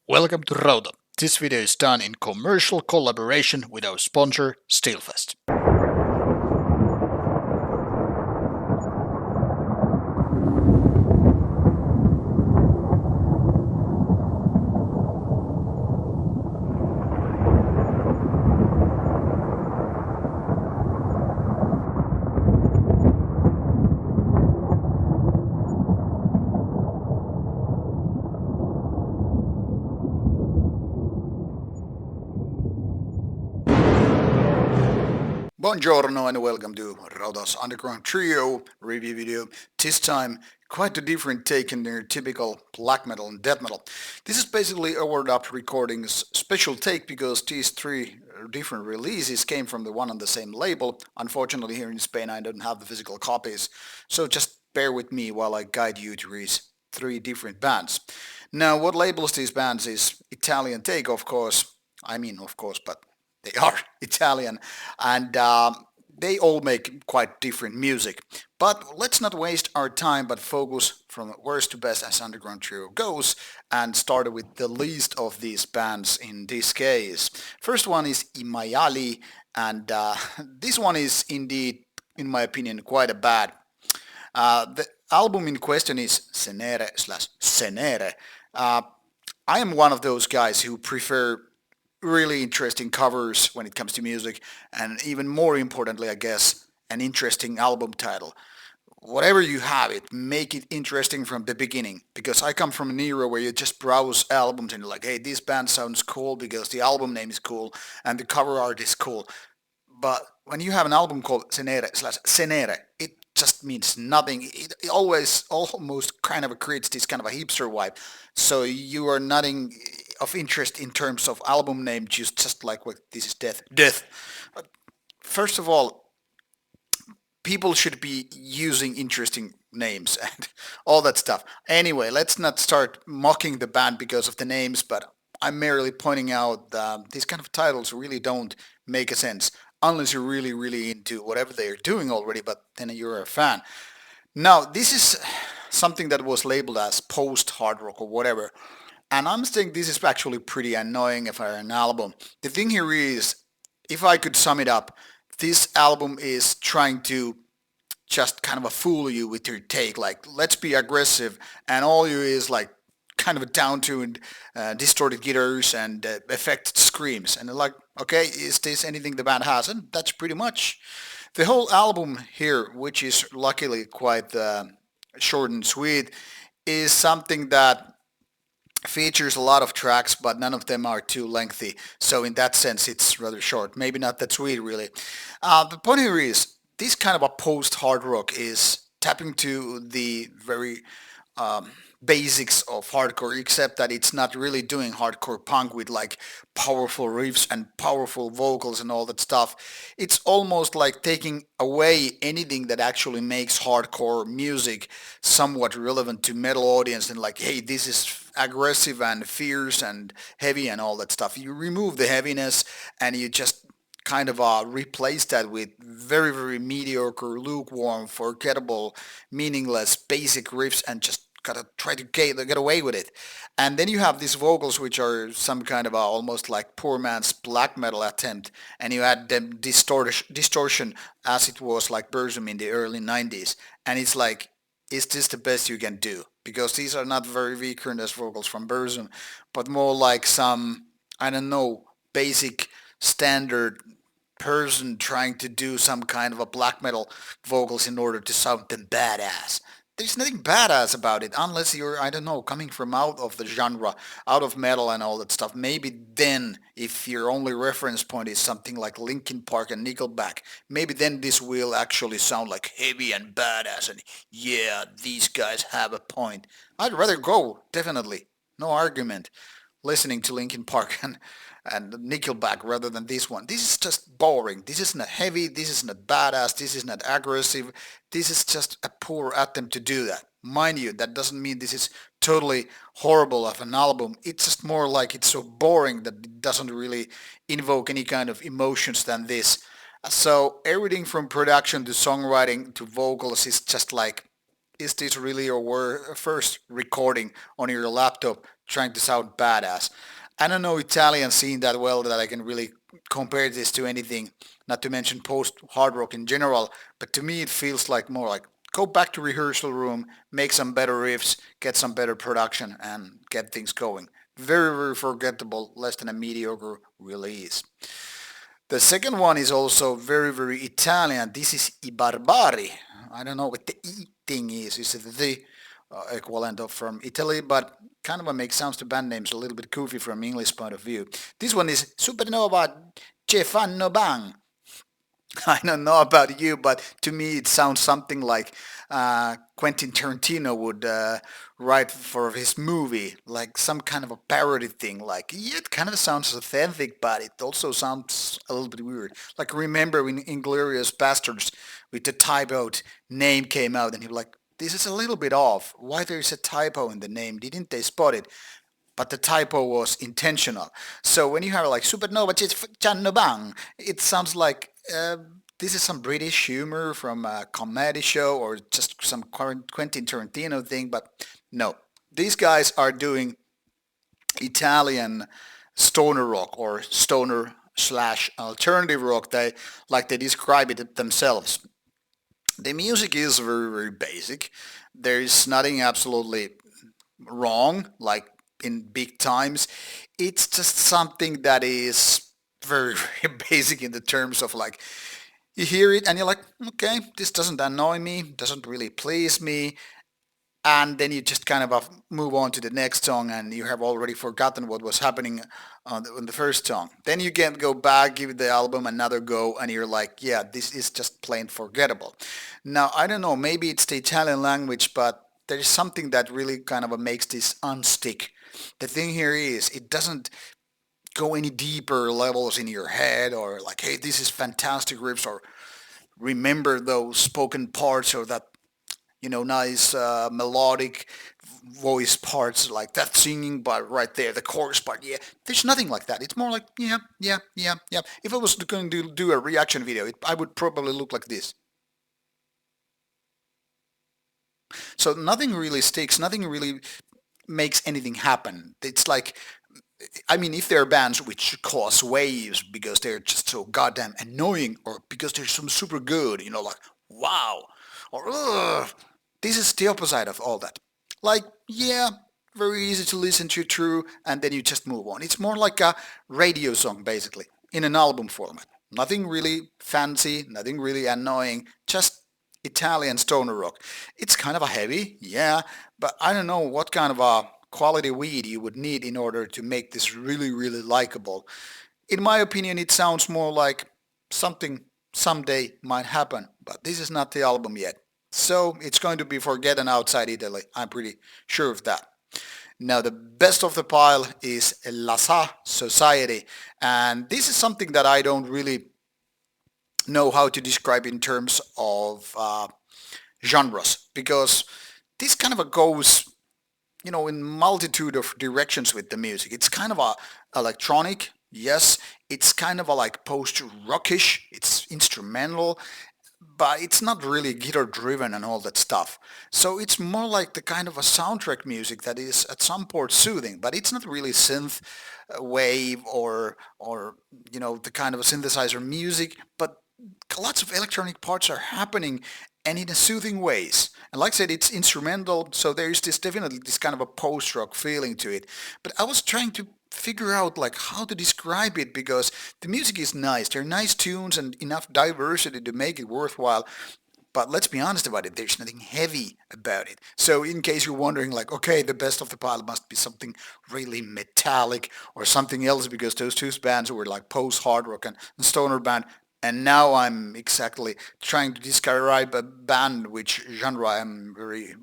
Welcome to Rauta. This video is done in commercial collaboration with our sponsor, Steelfest. Buongiorno and welcome to Rauta's Underground Trio review video. This time, quite a different take in their typical black metal and death metal. This is basically Overdub Recordings' special take because these three different releases came from the one and the same label. Unfortunately, here in Spain I don't have the physical copies, so just bear with me while I guide you through these three different bands. Now, what labels these bands is Italian take, of course. Of course, but they are Italian, and they all make quite different music. But let's not waste our time, but focus from worst to best as Underground Trio goes, and start with the least of these bands in this case. First one is MAIALI, and this one is indeed, in my opinion, quite a bad. The album in question is Cenere/Cenere. I am one of those guys who prefer really interesting covers when it comes to music, and even more importantly, I guess, an interesting album title. Whatever you have it, make it interesting from the beginning, because I come from an era where you just browse albums and you're like, hey, this band sounds cool because the album name is cool and the cover art is cool. But when you have an album called Cenere/Cenere, it just means nothing. It always almost kind of creates this kind of a hipster vibe. So you are nothing of interest in terms of album name, just like what this is death. First of all, people should be using interesting names and all that stuff. Anyway, let's not start mocking the band because of the names, but I'm merely pointing out that these kind of titles really don't make a sense unless you're really, really into whatever they're doing already, but then you're a fan. Now, this is something that was labeled as post-hard rock or whatever, and I'm saying this is actually pretty annoying if I were an album. The thing here is, if I could sum it up, this album is trying to just kind of a fool you with your take, like let's be aggressive, and all you is like kind of a down-tuned, distorted guitars and affected screams, and they're like, okay, is this anything the band has? And that's pretty much the whole album here, which is luckily quite short and sweet, is something that features a lot of tracks, but none of them are too lengthy. So in that sense, it's rather short. Maybe not that sweet, really. The point here is this kind of a post-hard rock is tapping to the very basics of hardcore, except that it's not really doing hardcore punk with like powerful riffs and powerful vocals and all that stuff. It's almost like taking away anything that actually makes hardcore music somewhat relevant to metal audience and like, hey, this is aggressive and fierce and heavy and all that stuff. You remove the heaviness and you just kind of replace that with very, very mediocre, lukewarm, forgettable, meaningless, basic riffs and just gotta try to get away with it. And then you have these vocals which are some kind of almost like poor man's black metal attempt, and you add them distortion as it was like Burzum in the early 90s. And it's like, is this the best you can do? Because these are not very recurrent vocals from Burzum, but more like some, I don't know, basic standard person trying to do some kind of a black metal vocals in order to sound them badass. There's nothing badass about it unless you're, I don't know, coming from out of the genre, out of metal and all that stuff. Maybe then, if your only reference point is something like Linkin Park and Nickelback, maybe then this will actually sound like heavy and badass and yeah, these guys have a point. I'd rather go, definitely, no argument, listening to Linkin Park and Nickelback rather than this one. This is just boring. This is not heavy. This is not badass. This is not aggressive. This is just a poor attempt to do that. Mind you, that doesn't mean this is totally horrible of an album. It's just more like it's so boring that it doesn't really invoke any kind of emotions than this. So everything from production to songwriting to vocals is just like is this really your first recording on your laptop trying to sound badass? I don't know Italian scene that well that I can really compare this to anything, not to mention post hard rock in general, but to me it feels like more like go back to rehearsal room, make some better riffs, get some better production and get things going. Very, very forgettable, less than a mediocre release. The second one is also very, very Italian. This is I Barbari. I don't know what the E thing is. Is it the equivalent of from Italy? But kind of makes sounds to band names a little bit goofy from English point of view. This one is Supernova che fanno bang. I don't know about you, but to me it sounds something like Quentin Tarantino would write for his movie, like some kind of a parody thing. Like, yeah, it kind of sounds authentic, but it also sounds a little bit weird. Like, remember when Inglorious Bastards with the typoed name came out, and he was like, this is a little bit off. Why there is a typo in the name? Didn't they spot it? But the typo was intentional. So when you have like Supernova Channo Bang, it sounds like this is some British humor from a comedy show or just some Quentin Tarantino thing, but no. These guys are doing Italian stoner rock or stoner slash alternative rock. They like they describe it themselves. The music is very, very basic. There is nothing absolutely wrong, like in big times. It's just something that is very, very basic in the terms of like you hear it and you're like, okay, this doesn't annoy me, doesn't really please me, and then you just kind of move on to the next song and you have already forgotten what was happening on the first song. Then you can go back, give the album another go, and you're like, yeah, this is just plain forgettable. Now, I don't know, maybe it's the Italian language, but there's something that really kind of makes this unstick. The thing here is, it doesn't go any deeper levels in your head or like, hey, this is fantastic riffs or remember those spoken parts or that nice melodic voice parts like that singing but right there the chorus part. Yeah, there's nothing like that. It's more like yeah, yeah, yeah, yeah. If I was going to do a reaction video, I would probably look like this. So nothing really sticks, nothing really makes anything happen. It's like, I mean, if there are bands which cause waves because they're just so goddamn annoying or because they're some super good, like wow, or ugh, this is the opposite of all that. Like, yeah, very easy to listen to, true, and then you just move on. It's more like a radio song, basically, in an album format. Nothing really fancy, nothing really annoying, just Italian stoner rock. It's kind of a heavy, yeah, but I don't know what kind of a quality weed you would need in order to make this really, really likable. In my opinion, it sounds more like something someday might happen, but this is not the album yet. So it's going to be Forgotten Outside Italy. I'm pretty sure of that. Now the best of the pile is Lhasa Society, and this is something that I don't really know how to describe in terms of genres because this kind of a goes in multitude of directions with the music. It's kind of a electronic, yes. It's kind of a like post-rockish. It's instrumental, but it's not really guitar driven and all that stuff. So it's more like the kind of a soundtrack music that is at some point soothing, but it's not really synth wave or the kind of a synthesizer music, but lots of electronic parts are happening and in a soothing ways. And like I said, it's instrumental, so there is this definitely this kind of a post-rock feeling to it. But I was trying to figure out like how to describe it because the music is nice. There are nice tunes and enough diversity to make it worthwhile. But let's be honest about it, there's nothing heavy about it. So in case you're wondering like, okay, the best of the pile must be something really metallic or something else because those two bands were like post-hard rock and stoner band. And now I'm exactly trying to describe a band which genre I'm very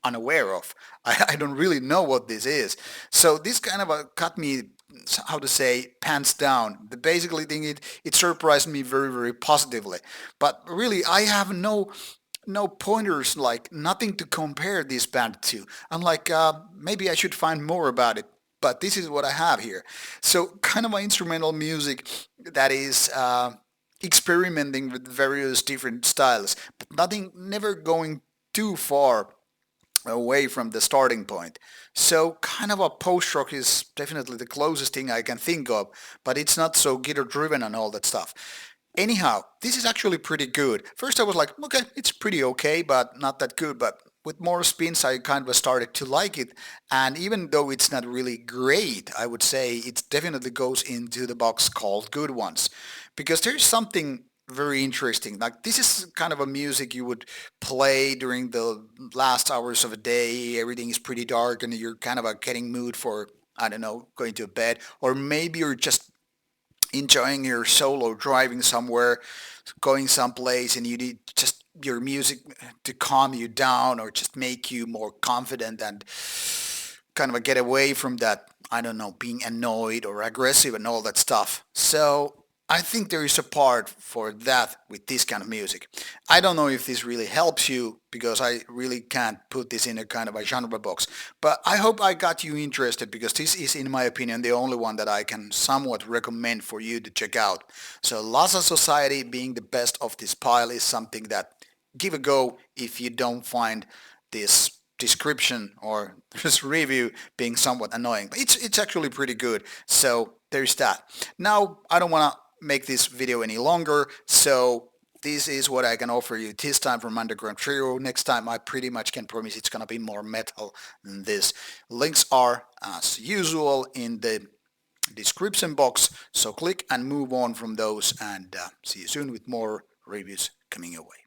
unaware of. I don't really know what this is. So this kind of cut me, how to say, pants down. The basically thing it surprised me very, very positively. But really, I have no pointers, like nothing to compare this band to. I'm like, maybe I should find more about it. But this is what I have here. So kind of my instrumental music that is experimenting with various different styles, but nothing, never going too far away from the starting point. So kind of a post-rock is definitely the closest thing I can think of, but it's not so guitar driven and all that stuff. Anyhow, this is actually pretty good. First I was like, okay, it's pretty okay, but not that good. But with more spins, I kind of started to like it. And even though it's not really great, I would say it definitely goes into the box called good ones. Because there's something very interesting. Like this is kind of a music you would play during the last hours of a day. Everything is pretty dark and you're kind of getting mood for, I don't know, going to bed. Or maybe you're just enjoying your solo driving somewhere, going someplace, and you need just your music to calm you down or just make you more confident and kind of get away from that, I don't know, being annoyed or aggressive and all that stuff. So I think there is a part for that with this kind of music. I don't know if this really helps you because I really can't put this in a kind of a genre box. But I hope I got you interested because this is, in my opinion, the only one that I can somewhat recommend for you to check out. So Lhasa Society being the best of this pile is something that give a go if you don't find this description or this review being somewhat annoying. But it's actually pretty good. So there's that. Now I don't want to make this video any longer, so this is what I can offer you this time from Underground Trio. Next time I pretty much can promise it's gonna be more metal than this. Links are as usual in the description box, so click and move on from those, and see you soon with more reviews coming your way.